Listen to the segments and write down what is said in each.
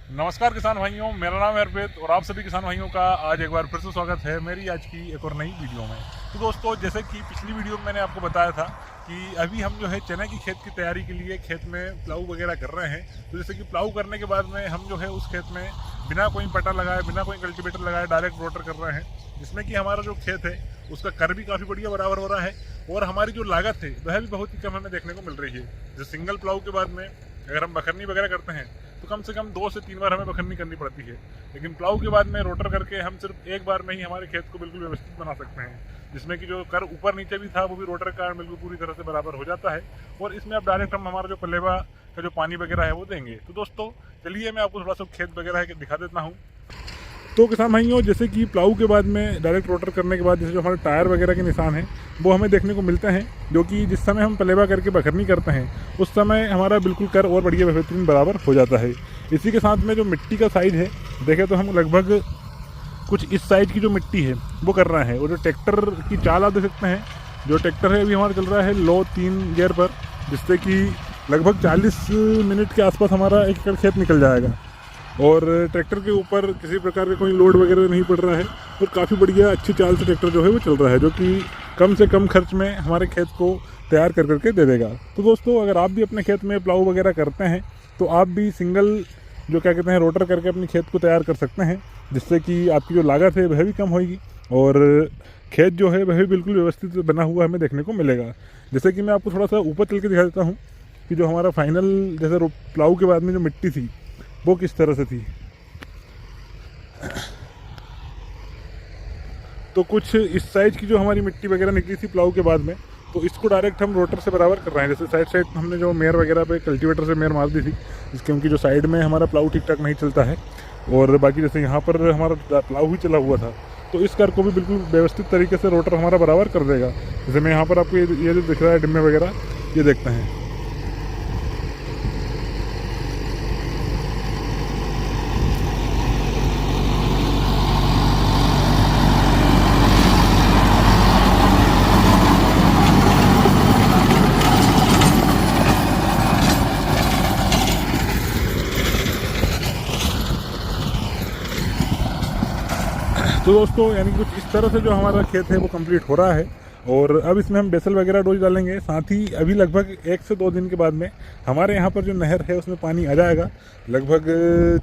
नमस्कार किसान भाइयों, मेरा नाम है अर्पित और आप सभी किसान भाइयों का आज एक बार फिर से स्वागत है मेरी आज की एक और नई वीडियो में। तो दोस्तों, जैसे कि पिछली वीडियो में मैंने आपको बताया था कि अभी हम जो है चने की खेत की तैयारी के लिए खेत में प्लाऊ वगैरह कर रहे हैं। तो जैसे कि प्लाऊ करने के बाद में हम जो है उस खेत में बिना कोई पटा लगाए, बिना कोई कल्टीवेटर लगाए डायरेक्ट रोटर कर रहे हैं, जिसमें कि हमारा जो खेत है उसका कर भी काफ़ी बढ़िया बराबर हो रहा है और हमारी जो लागत है वह भी बहुत ही कम हमें देखने को मिल रही है। जो सिंगल प्लाऊ के बाद में अगर हम बखरनी वगैरह करते हैं तो कम से कम 2 से 3 बार हमें बखरनी करनी पड़ती है, लेकिन प्लाऊ के बाद में रोटर करके हम सिर्फ एक बार में ही हमारे खेत को बिल्कुल व्यवस्थित बना सकते हैं, जिसमें कि जो कर ऊपर नीचे भी था वो भी रोटर के कारण बिल्कुल पूरी तरह से बराबर हो जाता है। और इसमें अब डायरेक्ट हम हमारा जो पलेवा का जो पानी वगैरह है वो देंगे। तो दोस्तों चलिए मैं आपको थोड़ा सा खेत वगैरह है दिखा देता हूँ। तो किसान भाइयों, जैसे कि प्लाऊ के बाद में डायरेक्ट रोटर करने के बाद जैसे जो हमारे टायर वगैरह के निशान हैं वो हमें देखने को मिलते हैं, जो कि जिस समय हम पलेवा करके बखरनी करते हैं उस समय हमारा बिल्कुल कर और बढ़िया बेहतरीन बराबर हो जाता है। इसी के साथ में जो मिट्टी का साइज़ है देखें तो हम लगभग कुछ इस साइज की जो मिट्टी है वो कर रहे हैं। और जो ट्रैक्टर की चाल आप देख सकते हैं, जो ट्रैक्टर है अभी हमारा चल रहा है लो 3 गियर पर, जिससे कि लगभग 40 मिनट के आसपास हमारा 1 एकड़ खेत निकल जाएगा और ट्रैक्टर के ऊपर किसी प्रकार का कोई लोड वगैरह नहीं पड़ रहा है और काफ़ी बढ़िया अच्छी चाल से ट्रैक्टर जो है वो चल रहा है, जो कि कम से कम खर्च में हमारे खेत को तैयार कर करके दे देगा। तो दोस्तों, अगर आप भी अपने खेत में प्लाऊ वगैरह करते हैं तो आप भी सिंगल जो क्या कहते हैं रोटर करके अपने खेत को तैयार कर सकते हैं, जिससे कि आपकी जो लागत है वह भी कम होगी और खेत जो है वह भी बिल्कुल व्यवस्थित बना हुआ हमें देखने को मिलेगा। जैसे कि मैं आपको थोड़ा सा ऊपर चल के दिखा देता हूँ कि जो हमारा फाइनल जैसे प्लाऊ के बाद में जो मिट्टी थी वो किस तरह से थी। तो कुछ इस साइज की जो हमारी मिट्टी वगैरह निकली थी प्लाऊ के बाद में, तो इसको डायरेक्ट हम रोटर से बराबर कर रहे हैं। जैसे साइड साइड हमने जो मेयर वगैरह पे कल्टीवेटर से मेयर मार दी थी, जिसके उनकी जो साइड में हमारा प्लाऊ ठीक ठाक नहीं चलता है और बाकी जैसे यहाँ पर हमारा प्लाऊ ही चला हुआ था, तो इस कर को भी बिल्कुल व्यवस्थित तरीके से रोटर हमारा बराबर कर देगा। जैसे मैं यहाँ पर आपको ये जो दिख रहा है डिम्मे वगैरह, ये देखते हैं। तो दोस्तों, यानी कुछ इस तरह से जो हमारा खेत है वो कंप्लीट हो रहा है और अब इसमें हम बेसल वगैरह डोज डालेंगे। साथ ही अभी लगभग 1 से 2 दिन के बाद में हमारे यहाँ पर जो नहर है उसमें पानी आ जाएगा लगभग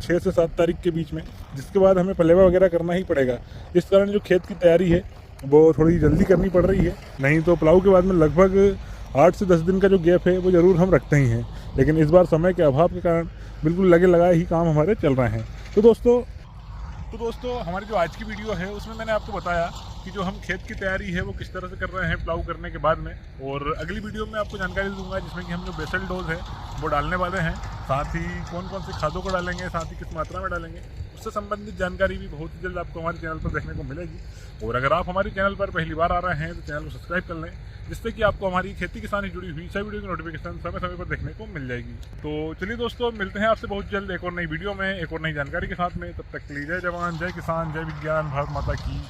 6 से 7 तारीख के बीच में, जिसके बाद हमें पलेवा वगैरह करना ही पड़ेगा। इस कारण जो खेत की तैयारी है वो थोड़ी जल्दी करनी पड़ रही है, नहीं तो प्लाऊ के बाद में लगभग 8 से 10 दिन का जो गैप है वो ज़रूर हम रखते ही हैं, लेकिन इस बार समय के अभाव के कारण बिल्कुल लगे लगाए ही काम हमारे चल रहे हैं। तो दोस्तों हमारी जो आज की वीडियो है उसमें मैंने आपको बताया कि जो हम खेत की तैयारी है वो किस तरह से कर रहे हैं प्लाऊ करने के बाद में, और अगली वीडियो में आपको जानकारी दूंगा जिसमें कि हम जो बेसल डोज है वो डालने वाले हैं, साथ ही कौन कौन सी खादों को डालेंगे, साथ ही किस मात्रा में डालेंगे, उससे संबंधित जानकारी भी बहुत ही जल्द आपको हमारे चैनल पर देखने को मिलेगी। और अगर आप हमारे चैनल पर पहली बार आ रहे हैं तो चैनल को सब्सक्राइब कर लें, जिससे कि आपको हमारी खेती किसानी जुड़ी हुई सभी वीडियो की नोटिफिकेशन समय समय पर देखने को मिल जाएगी। तो चलिए दोस्तों, मिलते हैं आपसे बहुत जल्द एक और नई वीडियो में एक और नई जानकारी के साथ में। तब तक के लिए जय जवान, जय किसान, जय विज्ञान, भारत माता की।